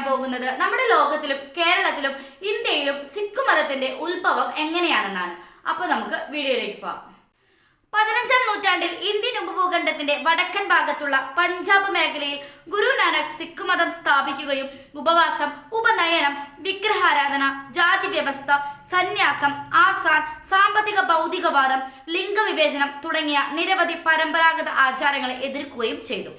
പറയാൻ പോകുന്നത് നമ്മുടെ ലോകത്തിലും കേരളത്തിലും ഇന്ത്യയിലും സിഖ് മതത്തിന്റെ ഉത്ഭവം എങ്ങനെയാണെന്നാണ്. അപ്പോൾ നമുക്ക് വീഡിയോയിലേക്ക് പോകാം. 15ാം നൂറ്റാണ്ടിൽ ഇന്ത്യൻ ഉപഭൂഖണ്ഡത്തിന്റെ വടക്കൻ ഭാഗത്തുള്ള പഞ്ചാബ് മേഖലയിൽ ഗുരു നാനക് സിഖ് മതം സ്ഥാപിക്കുകയും ഉപവാസം, ഉപനയനം, വിഗ്രഹാരാധന, ജാതി വ്യവസ്ഥ, സന്യാസം, ആസാൻ, സാമ്പത്തിക ഭൗതികവാദം, ലിംഗവിവേചനം തുടങ്ങിയ നിരവധി പരമ്പരാഗത ആചാരങ്ങളെ എതിർക്കുകയും ചെയ്തു.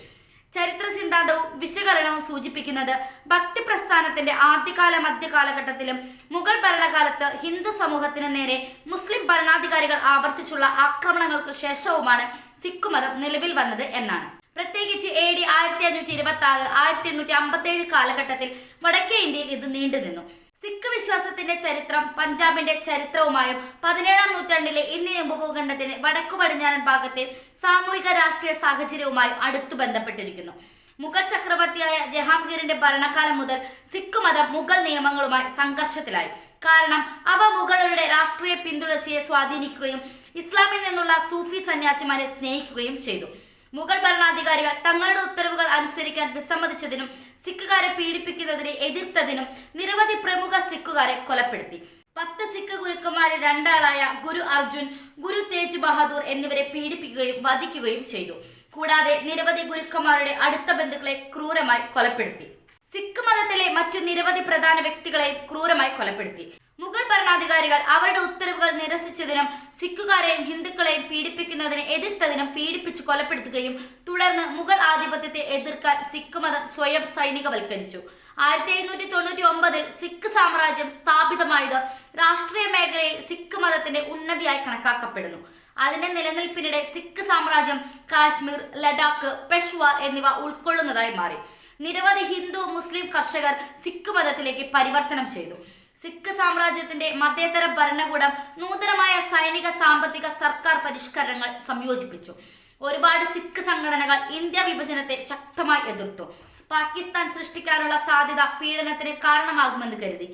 ചരിത്ര സിദ്ധാന്തവും വിശകലനവും സൂചിപ്പിക്കുന്നത് ഭക്തി പ്രസ്ഥാനത്തിന്റെ ആദ്യകാല മധ്യകാലഘട്ടത്തിലും മുഗൾ ഭരണകാലത്ത് ഹിന്ദു സമൂഹത്തിന് നേരെ മുസ്ലിം ഭരണാധികാരികൾ ആവർത്തിച്ചുള്ള ആക്രമണങ്ങൾക്ക് ശേഷവുമാണ് സിഖ് മതം നിലവിൽ വന്നത് എന്നാണ്. പ്രത്യേകിച്ച് AD 1526, 1857 കാലഘട്ടത്തിൽ വടക്കേ ഇന്ത്യയിൽ ഇത് നീണ്ടുനിന്നു. സിഖ് വിശ്വാസത്തിന്റെ ചരിത്രം പഞ്ചാബിന്റെ ചരിത്രവുമായും 17ാം നൂറ്റാണ്ടിലെ ഇന്ത്യൻ ഉപഭൂഖണ്ഡത്തിന് വടക്കു പടിഞ്ഞാറൻ ഭാഗത്തെ സാമൂഹിക രാഷ്ട്രീയ സാഹചര്യവുമായും അടുത്തു ബന്ധപ്പെട്ടിരിക്കുന്നു. മുഗൾ ചക്രവർത്തിയായ ജഹാംഗീറിന്റെ ഭരണകാലം മുതൽ സിഖ് മതം മുഗൾ നിയമങ്ങളുമായി സംഘർഷത്തിലായി. കാരണം അവ മുഗളരുടെ രാഷ്ട്രീയ പിന്തുടർച്ചയെ സ്വാധീനിക്കുകയും ഇസ്ലാമിൽ നിന്നുള്ള സൂഫി സന്യാസിമാരെ സ്നേഹിക്കുകയും ചെയ്തു. മുഗൾ ഭരണാധികാരികൾ തങ്ങളുടെ ഉത്തരവുകൾ അനുസരിക്കാൻ വിസമ്മതിച്ചതിനും സിഖുകാരെ പീഡിപ്പിക്കുന്നതിനെ എതിർത്തതിനും നിരവധി പ്രമുഖ സിഖുകാരെ കൊലപ്പെടുത്തി. 10 സിഖ് ഗുരുക്കന്മാരിൽ 2 ആളായ ഗുരു അർജുൻ, ഗുരു തേജ് ബഹാദൂർ എന്നിവരെ പീഡിപ്പിക്കുകയും വധിക്കുകയും ചെയ്തു. കൂടാതെ നിരവധി ഗുരുക്കന്മാരുടെ അടുത്ത ബന്ധുക്കളെ ക്രൂരമായി കൊലപ്പെടുത്തി. സിഖ് മതത്തിലെ മറ്റു നിരവധി പ്രധാന വ്യക്തികളെയും ക്രൂരമായി കൊലപ്പെടുത്തി. മുഗൾ ഭരണാധികാരികൾ അവരുടെ ഉത്തരവുകൾ നിരസിച്ചതിനും സിഖുകാരെയും ഹിന്ദുക്കളെയും പീഡിപ്പിക്കുന്നതിനെ എതിർത്തതിനും പീഡിപ്പിച്ച് കൊലപ്പെടുത്തുകയും തുടർന്ന് മുഗൾ ആധിപത്യത്തെ എതിർക്കാൻ സിഖ് മതം സ്വയം സൈനികവൽക്കരിച്ചു. 1799 സിഖ് സാമ്രാജ്യം സ്ഥാപിതമായത് രാഷ്ട്രീയ മേഖലയിൽ സിഖ് മതത്തിന്റെ ഉന്നതിയായി കണക്കാക്കപ്പെടുന്നു. അതിന്റെ നിലനിൽപ്പിനിടെ സിഖ് സാമ്രാജ്യം കാശ്മീർ, ലഡാക്ക്, പെഷ്വാർ എന്നിവ ഉൾക്കൊള്ളുന്നതായി മാറി. നിരവധി ഹിന്ദു മുസ്ലിം കർഷകർ സിഖ് മതത്തിലേക്ക് പരിവർത്തനം ചെയ്തു. സിഖ് സാമ്രാജ്യത്തിന്റെ മതേതര ഭരണകൂടം നൂതനമായ സൈനിക, സാമ്പത്തിക, സർക്കാർ പരിഷ്കരണങ്ങൾ സംയോജിപ്പിച്ചു. ഒരുപാട് സിഖ് സംഘടനകൾ ഇന്ത്യ വിഭജനത്തെ ശക്തമായി എതിർത്തു. പാകിസ്ഥാൻ സൃഷ്ടിക്കാനുള്ള സാധ്യത പീഡനത്തിന് കാരണമാകുമെന്ന് കരുതി.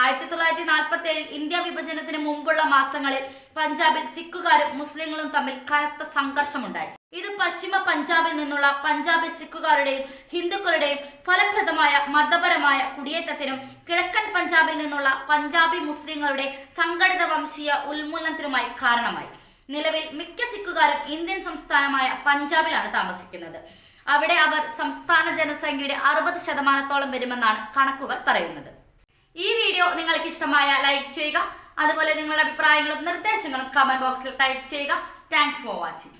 1947 ഇന്ത്യ വിഭജനത്തിന് മുമ്പുള്ള മാസങ്ങളിൽ പഞ്ചാബിൽ സിഖുകാരും മുസ്ലിങ്ങളും തമ്മിൽ കനത്ത സംഘർഷമുണ്ടായി. ഇത് പശ്ചിമ പഞ്ചാബിൽ നിന്നുള്ള പഞ്ചാബി സിഖുകാരുടെയും ഹിന്ദുക്കളുടെയും ഫലപ്രദമായ മതപരമായ കുടിയേറ്റത്തിനും കിഴക്കൻ പഞ്ചാബിൽ നിന്നുള്ള പഞ്ചാബി മുസ്ലിങ്ങളുടെ സംഘടിത വംശീയ ഉന്മൂലനത്തിനുമായി കാരണമായി. നിലവിൽ മിക്ക സിഖുകാരും ഇന്ത്യൻ സംസ്ഥാനമായ പഞ്ചാബിലാണ് താമസിക്കുന്നത്. അവിടെ അവർ സംസ്ഥാന ജനസംഖ്യയുടെ 60% വരുമെന്നാണ് കണക്കുകൾ പറയുന്നത്. ഈ വീഡിയോ നിങ്ങൾക്ക് ഇഷ്ടമായ ലൈക്ക് ചെയ്യുക. അതുപോലെ നിങ്ങളുടെ അഭിപ്രായങ്ങളും നിർദ്ദേശങ്ങളും കമന്റ് ബോക്സിൽ ടൈപ്പ് ചെയ്യുക. Thanks for watching.